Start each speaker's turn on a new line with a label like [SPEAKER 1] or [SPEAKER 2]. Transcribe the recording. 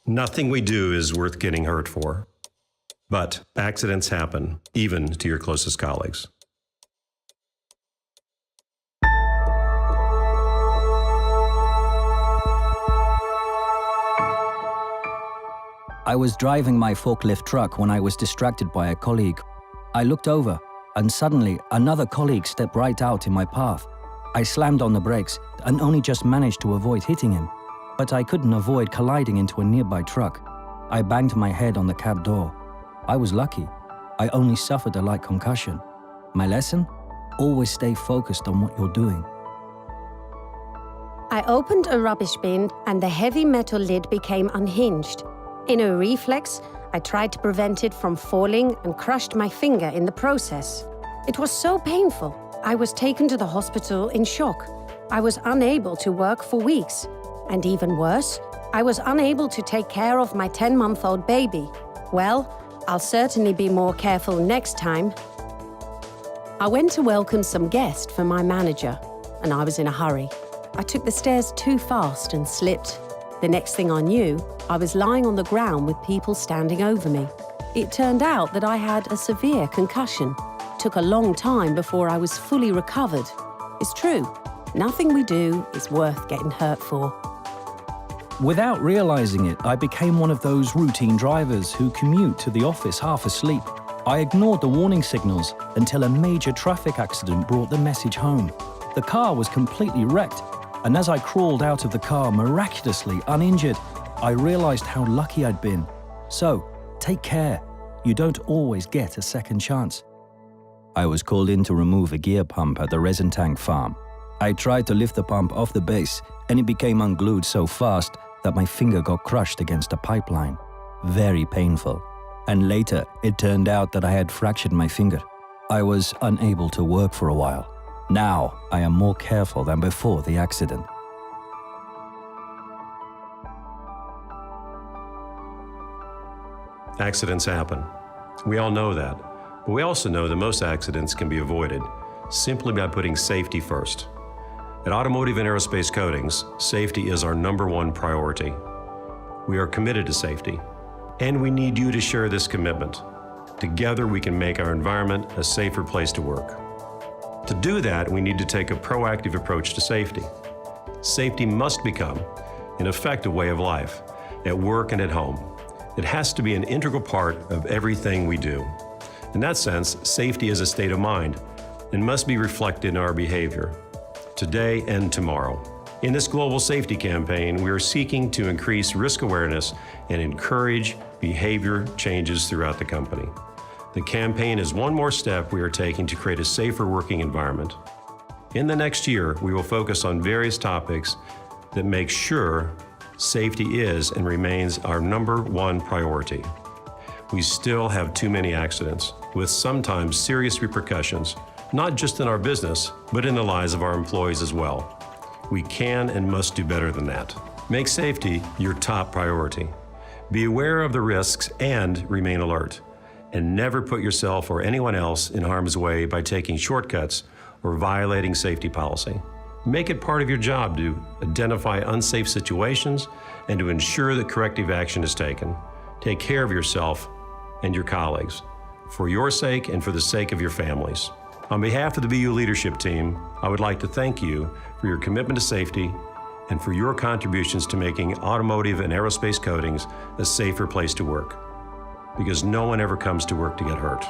[SPEAKER 1] Nothing we do is worth getting hurt for. But accidents happen, even to your closest colleagues.
[SPEAKER 2] I was driving my forklift truck when I was distracted by a colleague. I looked over, and suddenly another colleague stepped right out in my path. I slammed on the brakes and only just managed to avoid hitting him. But I couldn't avoid colliding into a nearby truck. I banged my head on the cab door. I was lucky. I only suffered a light concussion. My lesson? Always stay focused on what you're doing.
[SPEAKER 3] I opened a rubbish bin and the heavy metal lid became unhinged. In a reflex, I tried to prevent it from falling and crushed my finger in the process. It was so painful. I was taken to the hospital in shock. I was unable to work for weeks. And even worse, I was unable to take care of my 10-month-old baby. Well, I'll certainly be more careful next time. I went to welcome some guests for my manager, and I was in a hurry. I took the stairs too fast and slipped. The next thing I knew, I was lying on the ground with people standing over me. It turned out that I had a severe concussion. It took a long time before I was fully recovered. It's true, nothing we do is worth getting hurt for.
[SPEAKER 2] Without realizing it, I became one of those routine drivers who commute to the office half asleep. I ignored the warning signals until a major traffic accident brought the message home. The car was completely wrecked, and as I crawled out of the car miraculously uninjured, I realized how lucky I'd been. So, take care. You don't always get a second chance. I was called in to remove a gear pump at the resin tank farm. I tried to lift the pump off the base, and it became unglued so fast that my finger got crushed against a pipeline. Very painful. And later, it turned out that I had fractured my finger. I was unable to work for a while. Now, I am more careful than before the accident.
[SPEAKER 1] Accidents happen. We all know that. But we also know that most accidents can be avoided simply by putting safety first. At Automotive and Aerospace Coatings, safety is our #1 priority. We are committed to safety, and we need you to share this commitment. Together, we can make our environment a safer place to work. To do that, we need to take a proactive approach to safety. Safety must become an effective way of life, at work and at home. It has to be an integral part of everything we do. In that sense, safety is a state of mind and must be reflected in our behavior, today and tomorrow. In this global safety campaign, we are seeking to increase risk awareness and encourage behavior changes throughout the company. The campaign is one more step we are taking to create a safer working environment. In the next year, we will focus on various topics that make sure safety is and remains our #1 priority. We still have too many accidents, with sometimes serious repercussions, not just in our business, but in the lives of our employees as well. We can and must do better than that. Make safety your top priority. Be aware of the risks and remain alert. And never put yourself or anyone else in harm's way by taking shortcuts or violating safety policy. Make it part of your job to identify unsafe situations and to ensure that corrective action is taken. Take care of yourself and your colleagues, for your sake and for the sake of your families. On behalf of the BU leadership team, I would like to thank you for your commitment to safety and for your contributions to making Automotive and Aerospace Coatings a safer place to work. Because no one ever comes to work to get hurt.